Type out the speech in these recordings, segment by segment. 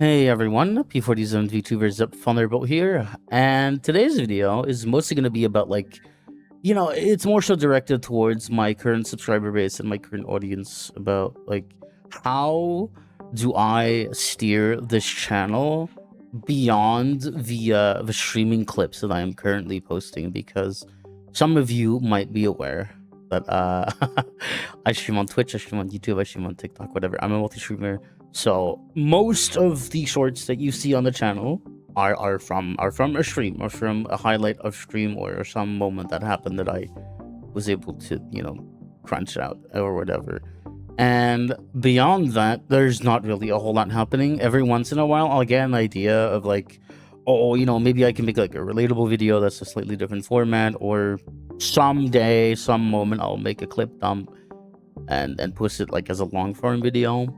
Hey everyone, P47 VTubers up Thunderbolt here, and today's video is mostly going to be about it's more so directed towards my current subscriber base and my current audience about how do I steer this channel beyond the streaming clips that I am currently posting, because some of you might be aware that I stream on Twitch, I stream on YouTube, I stream on TikTok, whatever. I'm a multi-streamer, so most of the shorts that you see on the channel are from a stream, or from a highlight of stream, or some moment that happened that I was able to crunch out or whatever. And beyond that, there's not really a whole lot happening. Every once in a while I'll get an idea of oh, maybe I can make like a relatable video that's a slightly different format, or someday, some moment, I'll make a clip dump and post it like as a long form video.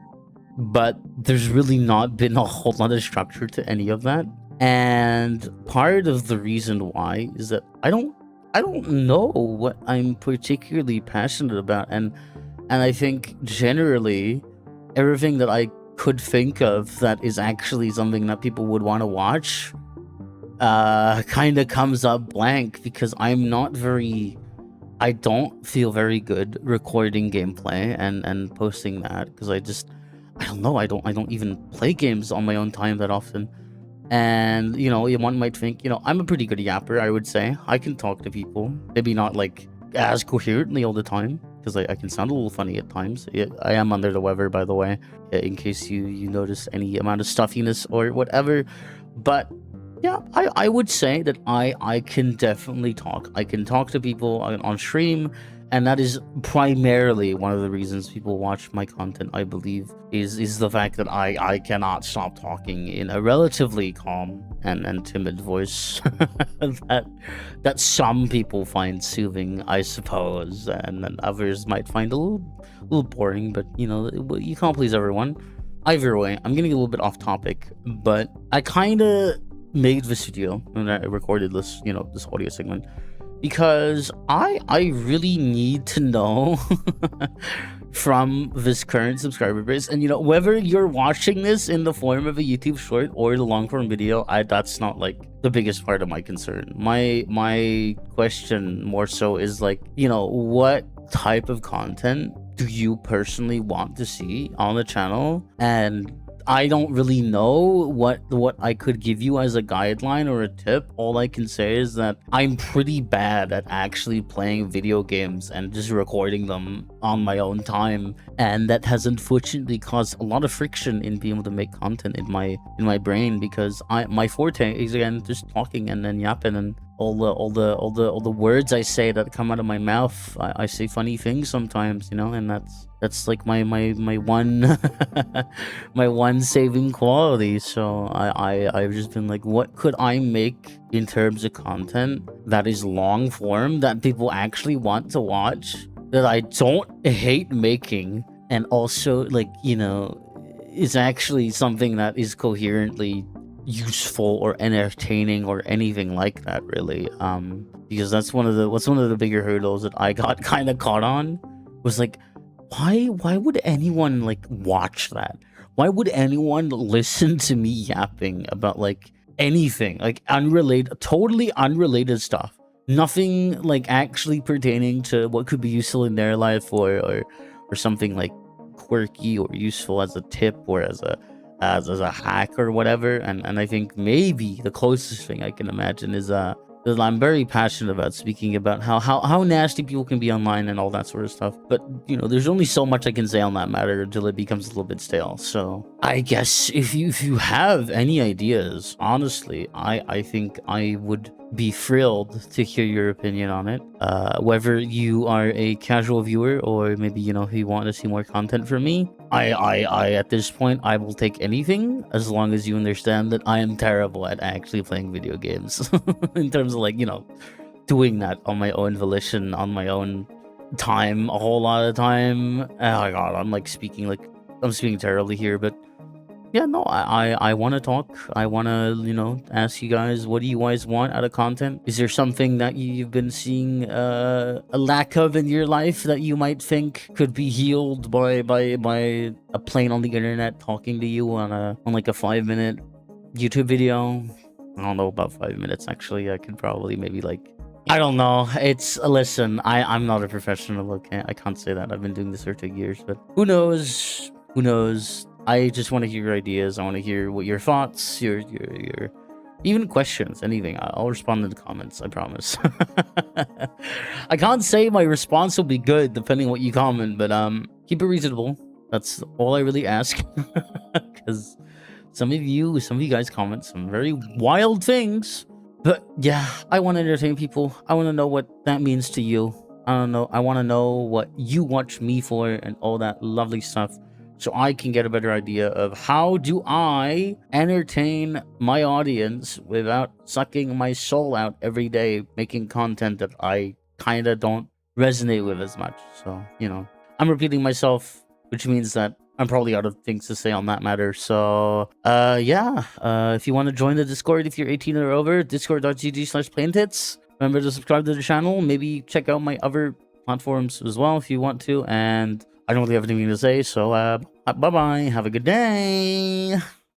But there's really not been a whole lot of structure to any of that. And part of the reason why is that I don't know what I'm particularly passionate about, and I think generally everything that I could think of that is actually something that people would want to watch kind of comes up blank, because I don't feel very good recording gameplay and posting that, because I don't know, I don't even play games on my own time that often. And one might think, I'm a pretty good yapper, I would say. I can talk to people, maybe not like as coherently all the time, because I can sound a little funny at times. I am under the weather, by the way, in case you notice any amount of stuffiness or whatever. But yeah, I would say that I can definitely talk. I can talk to people on stream, and that is primarily one of the reasons people watch my content, I believe, is the fact that I cannot stop talking in a relatively calm and timid voice that some people find soothing, I suppose, and then others might find a little boring, but you can't please everyone. Either way, I'm getting a little bit off topic, but I kind of made this video and I recorded this, this audio segment, because I really need to know from this current subscriber base, and whether you're watching this in the form of a YouTube short or the long form video, that's not like the biggest part of my concern. My question more so is what type of content do you personally want to see on the channel? And I don't really know what I could give you as a guideline or a tip. All I can say is that I'm pretty bad at actually playing video games and just recording them on my own time, and that has unfortunately caused a lot of friction in being able to make content in my brain, because my forte is, again, just talking and then yapping, and all the words I say that come out of my mouth. I say funny things sometimes, and that's like my one my one saving quality. So I've just been like, what could I make in terms of content that is long form, that people actually want to watch, that I don't hate making, and also is actually something that is coherently useful or entertaining or anything like that, really. Because that's one of the bigger hurdles that I got kind of caught on, was like, why would anyone watch that? Why would anyone listen to me yapping about anything, totally unrelated stuff, nothing actually pertaining to what could be useful in their life, or something quirky or useful as a tip, or as a hack or whatever. And I think maybe the closest thing I can imagine is that I'm very passionate about speaking about how nasty people can be online and all that sort of stuff. But there's only so much I can say on that matter until it becomes a little bit stale. So I guess if you have any ideas, honestly, I think I would be thrilled to hear your opinion on it. Whether you are a casual viewer, or maybe you want to see more content from me, I at this point, I will take anything, as long as you understand that I am terrible at actually playing video games in terms of doing that on my own volition, on my own time, a whole lot of time. Oh my god, I'm speaking terribly here, but yeah, no, I want to talk. I want to, ask you guys, what do you guys want out of content? Is there something that you've been seeing a lack of in your life that you might think could be healed by a plane on the internet talking to you on like a 5-minute YouTube video? I don't know about 5 minutes actually. I could probably maybe like, I don't know. Listen, I'm not a professional, okay? I can't say that. I've been doing this for 2 years, but who knows? Who knows? I just want to hear your ideas. I want to hear what your thoughts, your even questions, anything. I'll respond in the comments, I promise. I can't say my response will be good depending on what you comment, but keep it reasonable. That's all I really ask. Because some of you guys comment some very wild things. But yeah, I want to entertain people. I want to know what that means to you. I don't know. I want to know what you watch me for and all that lovely stuff, so I can get a better idea of how do I entertain my audience without sucking my soul out every day, making content that I kind of don't resonate with as much. So, I'm repeating myself, which means that I'm probably out of things to say on that matter. So, yeah. If you want to join the Discord, if you're 18 or over, discord.gg/plantits. Remember to subscribe to the channel. Maybe check out my other platforms as well if you want to. And I don't really have anything to say. So, bye-bye. Have a good day.